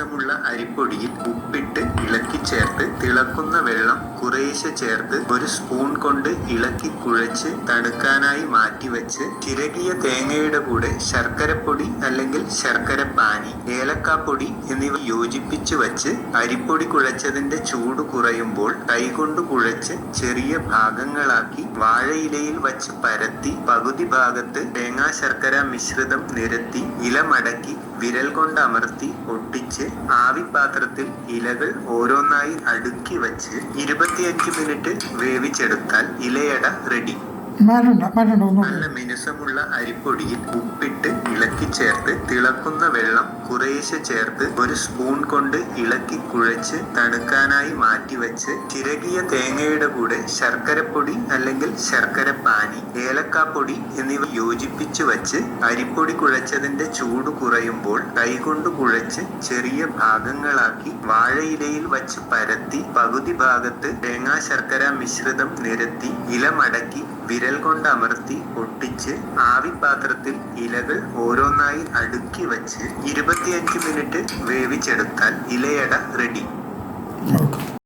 മിനുസമുള്ള അരിപ്പൊടിയിൽ ഉപ്പിട്ട് ഇളക്കി ചേർത്ത് തിളക്കുന്ന വെള്ളം കുറേശ്ശെ ചേർത്ത് ഒരു സ്പൂൺ കൊണ്ട് ഇളക്കി കുഴച്ച് തണുക്കാനായി മാറ്റിവെച്ച് ചിരകിയ തേങ്ങയുടെ കൂടെ ശർക്കരപ്പൊടി അല്ലെങ്കിൽ ശർക്കര പാനി, ഏലക്കാപ്പൊടി എന്നിവ യോജിപ്പിച്ച് വച്ച് അരിപ്പൊടി കുഴച്ചതിന്റെ ചൂട് കുറയുമ്പോൾ കൈകൊണ്ട് കുഴച്ച് ചെറിയ ഭാഗങ്ങളാക്കി വാഴയിലയിൽ വച്ച് പരത്തി പകുതി ഭാഗത്ത് തേങ്ങാ ശർക്കര മിശ്രിതം നിരത്തി ഇല മടക്കി വിരൽ കൊണ്ട് അമർത്തി ഒട്ടിച്ച് ആവിപാത്രത്തിൽ ഇലകൾ ഓരോന്നായി അടുക്കി വച്ച് 25 മിനിറ്റ് വേവിച്ചെടുത്താൽ ഇലയട റെഡി. നല്ല മിനുസമുള്ള അരിപ്പൊടിയിൽ ഉപ്പിട്ട് ഇളക്കി ചേർത്ത് തിളക്കുന്ന വെള്ളം കുറേശ്ശെ ചേർത്ത് ഒരു സ്പൂൺ കൊണ്ട് ഇളക്കി കുഴച്ച് തണുക്കാനായി മാറ്റിവെച്ച് ചിരകിയ തേങ്ങയുടെ കൂടെ ശർക്കരപ്പൊടി അല്ലെങ്കിൽ ശർക്കര പാനി, ഏലക്കാപ്പൊടി എന്നിവ യോജിപ്പിച്ച് വച്ച് അരിപ്പൊടി കുഴച്ചതിന്റെ ചൂട് കുറയുമ്പോൾ കൈകൊണ്ട് കുഴച്ച് ചെറിയ ഭാഗങ്ങളാക്കി വാഴയിലയിൽ വച്ച് പരത്തി പകുതി ഭാഗത്ത് തേങ്ങാ ശർക്കര മിശ്രിതം നിരത്തി ഇല മടക്കി വിരൽ കൊണ്ട് അമർത്തി ഒട്ടിച്ച് ആവിപാത്രത്തിൽ ഇലകൾ ഓരോന്നായി അടുക്കി വച്ച് 25 മിനിറ്റ് വേവിച്ചെടുത്താൽ ഇലയട റെഡി.